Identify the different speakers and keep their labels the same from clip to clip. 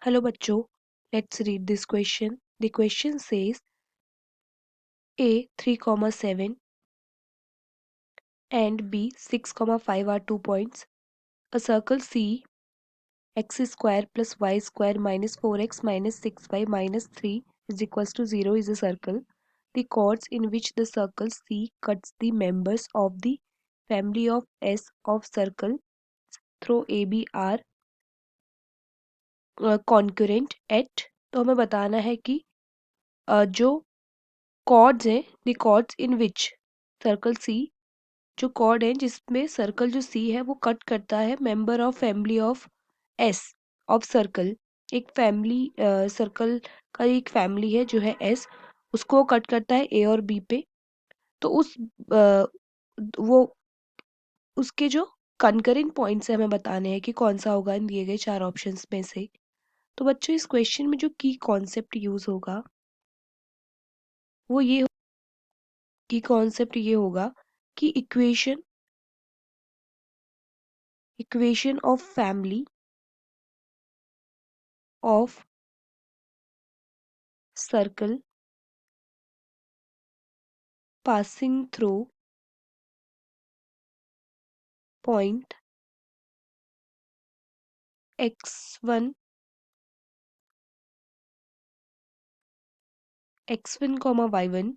Speaker 1: Hello bachcho, let's read this question. The question says A 3,7 and B 6,5 are 2 points. A circle C x square plus y square minus 4x minus 6y minus 3 is equals to 0 is a circle. The chords in which the circle C cuts the members of the family of S of circle through AB are concurrent at। तो हमें बताना है कि जो chords हैं the chords in which circle C जो chord है जिसमें सर्कल जो सी है वो कट करता है member of family of S of circle. एक फैमिली सर्कल का एक फैमिली है जो है एस, उसको वो कट करता है ए और बी पे। तो उस वो उसके जो कंकरेंट पॉइंट्स है हमें बताने हैं कि कौन सा होगा इन दिए गए 4 ऑप्शंस में से। तो बच्चों इस क्वेश्चन में जो की कॉन्सेप्ट यूज होगा वो ये की कॉन्सेप्ट ये होगा कि equation of family of circle passing through point x1 comma y1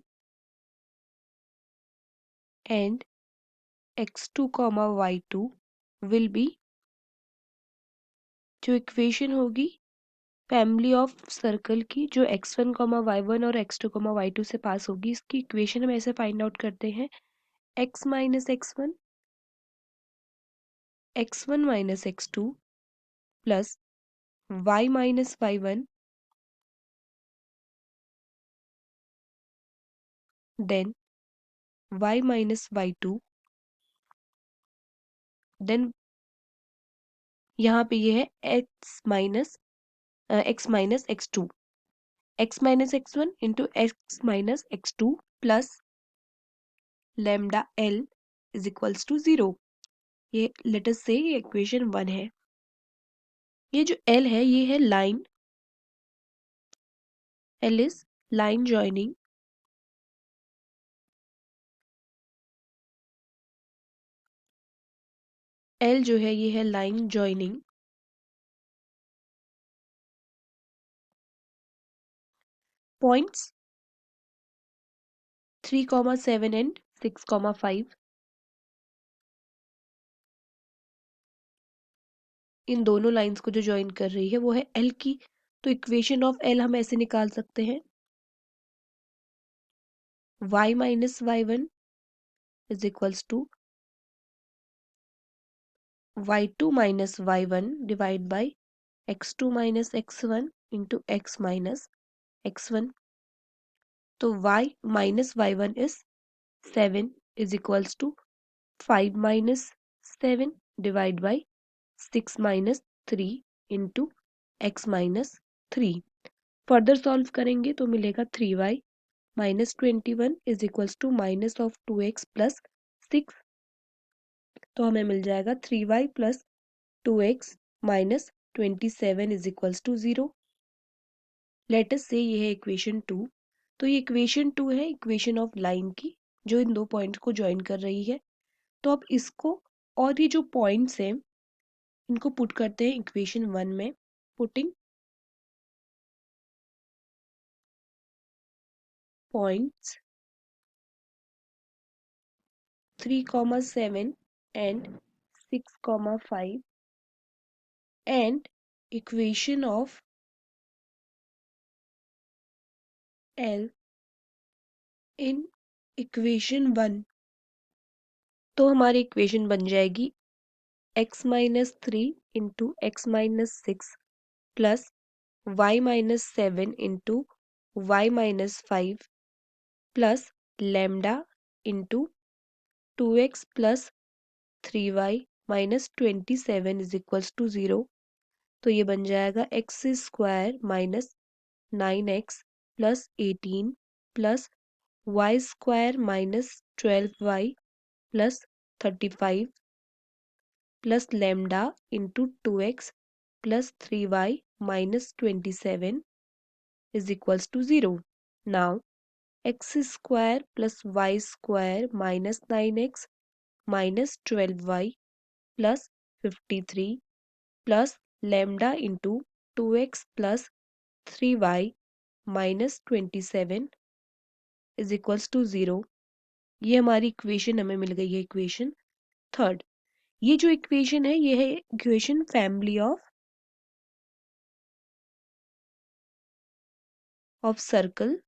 Speaker 1: and x2 comma y2 will be जो इक्वेशन होगी फैमिली ऑफ सर्कल की जो x1 comma y1 और x2 comma y2 से पास होगी, इसकी इक्वेशन हम ऐसे फाइंड आउट करते हैं x minus x1 minus x2 plus y minus y1 then y minus y2 then यहाँ पे ये है x minus x2 x minus x1 into x minus x2 plus lambda l is equals to 0। ये late us से ये equation 1 है। ये जो l है ये है line, l is line joining l जो है ये है लाइन जॉइनिंग पॉइंट्स 3,7 एंड 6,5। इन दोनों लाइंस को जो ज्वाइन कर रही है वो है l की। तो इक्वेशन ऑफ l हम ऐसे निकाल सकते हैं y minus y1 is equals to y2 minus y1 divided by x2 minus x1 into x minus x1। तो y minus y1 is 7 is equals to 5 minus 7 divided by 6 minus 3 into x minus 3। Further solve करेंगे तो मिलेगा 3y minus 21 is equals to minus of 2x plus 6। तो हमें मिल जाएगा 3y plus 2x minus 27 is equals to 0। Let us से ये है इक्वेशन 2। तो ये इक्वेशन 2 है इक्वेशन ऑफ लाइन की जो इन दो पॉइंट्स को ज्वाइन कर रही है। तो अब इसको और ये जो पॉइंट्स हैं इनको पुट करते हैं इक्वेशन 1 में। Putting points 3,7 and 6,5 and equation of L in equation 1। तो हमारी इक्वेशन बन जाएगी x minus 3 into x minus 6 plus y minus 7 into y minus 5 plus lambda into 2x plus 3y minus 27 is equals to 0। तो ये बन जाएगा x square minus 9x plus 18 plus y square minus 12y plus 35 plus lambda into 2x plus 3y minus 27 is equals to 0. Now x square plus y square minus 9x minus 12y plus 53 plus lambda into 2x plus 3y minus 27 is equals to 0. ये हमारी equation हमें मिल गई है, equation third. ये जो equation है ये है equation family of circle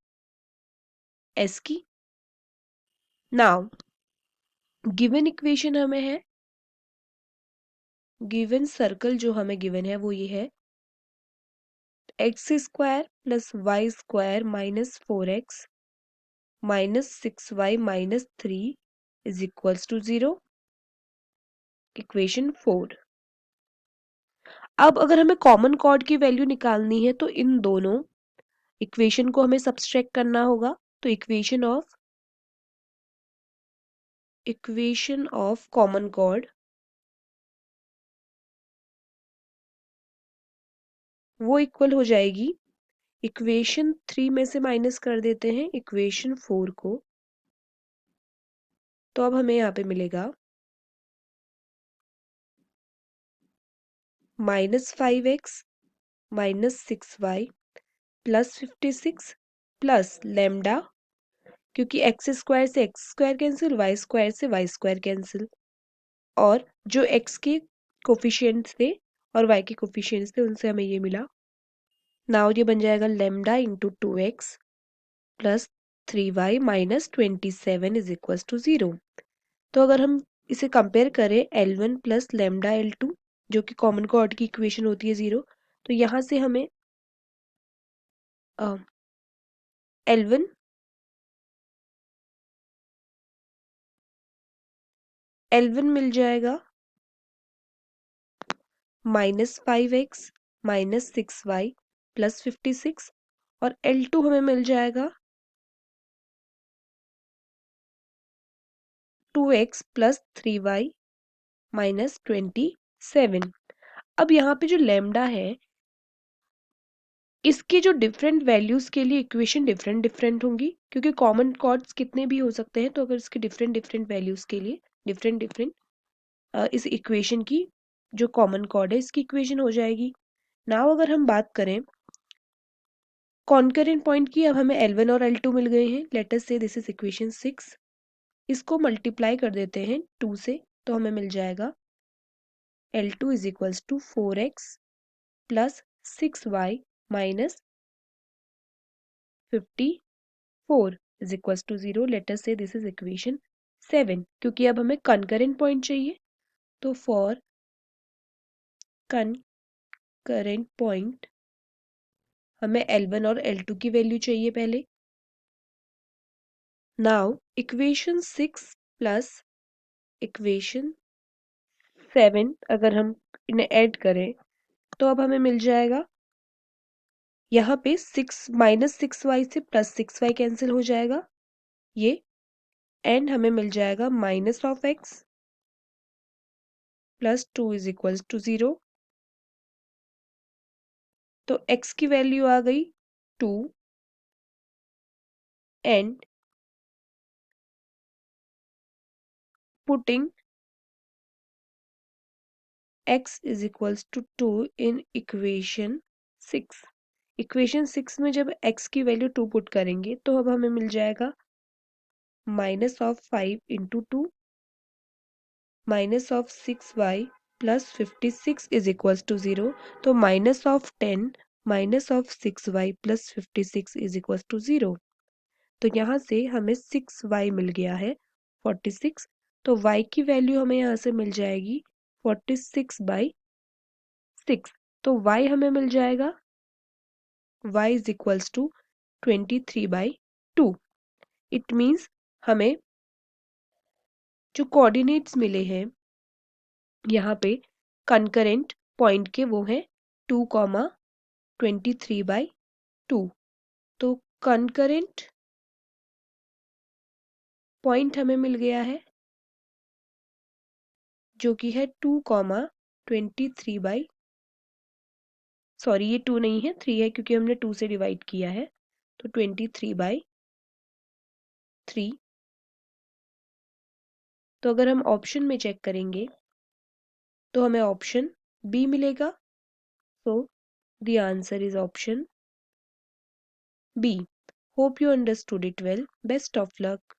Speaker 1: S की। नाउ गिवन इक्वेशन हमें है, गिवन सर्कल जो हमें गिवन है वो ये है x square plus y square minus 4x minus 6y minus 3 is equals to 0, equation 4। अब अगर हमें कॉमन कॉर्ड की वैल्यू निकालनी है तो इन दोनों इक्वेशन को हमें सब्सट्रैक्ट करना होगा। तो इक्वेशन ऑफ कॉमन कॉर्ड वो इक्वल हो जाएगी, इक्वेशन 3 में से माइनस कर देते हैं इक्वेशन 4 को, तो अब हमें यहाँ पे मिलेगा minus 5x minus 6y plus 56 plus lambda, क्योंकि एक्स स्क्वायर से x square cancel, y square से वाई स्क्वायर कैंसिल, और जो एक्स के कोफिशिएंट्स थे और वाई के कोफिशिएंट्स थे उनसे हमें ये मिला। नाउ ये बन जाएगा lambda into 2x plus 3y minus 27 is equal to 0। तो अगर हम इसे कंपेयर करें L1 प्लस लेमडा L2 जो कि कॉमन कॉर्ड की इक्वेशन होती है 0, तो यहाँ से हमें L1 मिल जाएगा minus 5x minus 6y plus 56, और L2 हमें मिल जाएगा 2x प्लस 3y माइनस 27। अब यहाँ पे जो लेमडा है इसके जो डिफरेंट वैल्यूज के लिए इक्वेशन डिफरेंट डिफरेंट होंगी, क्योंकि कॉमन कॉर्ड्स कितने भी हो सकते हैं, तो अगर इसके डिफरेंट डिफरेंट वैल्यूज के लिए डिफरेंट डिफरेंट इस इक्वेशन की जो कॉमन कॉर्ड है इसकी इक्वेशन हो जाएगी। नाउ अगर हम बात करें कॉन्करेंट पॉइंट की, अब हमें L1 और L2 मिल गए हैं। Late us say this is equation 6। इसको मल्टीप्लाई कर देते हैं 2 से, तो हमें मिल जाएगा L2 is equals to 4x plus 6y minus 54 is equals to 0। Let us say this is equation 7, क्योंकि अब हमें कनकरेंट पॉइंट चाहिए, तो फॉर कनकरेंट पॉइंट हमें L1 और L2 की वैल्यू चाहिए पहले। नाउ इक्वेशन 6 प्लस इक्वेशन 7 अगर हम इन्हें ऐड करें तो अब हमें मिल जाएगा, यहाँ पे 6 माइनस 6y से प्लस 6y कैंसिल हो जाएगा ये, एंड हमें मिल जाएगा minus of x plus 2 is equals to 0। तो x की वैल्यू आ गई 2 and putting x is equals to 2 in equation 6। Equation 6 में जब x की वैल्यू 2 पुट करेंगे तो अब हमें मिल जाएगा minus of 5 into 2 minus of 6y plus 56 is equals to 0। तो minus of 10 minus of 6y plus 56 is equals to 0। तो यहाँ से हमें 6y मिल गया है 46। तो y की वैल्यू हमें यहाँ से मिल जाएगी 46/6। तो y हमें मिल जाएगा y is equals to 23/2। It means हमें जो कोऑर्डिनेट्स मिले हैं यहाँ पे कनकरेंट पॉइंट के वो हैं 2,23/2। तो कनकरेंट पॉइंट हमें मिल गया है जो कि है 2,23/2। सॉरी ये 2 नहीं है 3 है क्योंकि हमने 2 से डिवाइड किया है, तो 23/3। तो अगर हम ऑप्शन में चेक करेंगे तो हमें ऑप्शन बी मिलेगा। So the answer is option B. Hope you understood it well. Best of luck.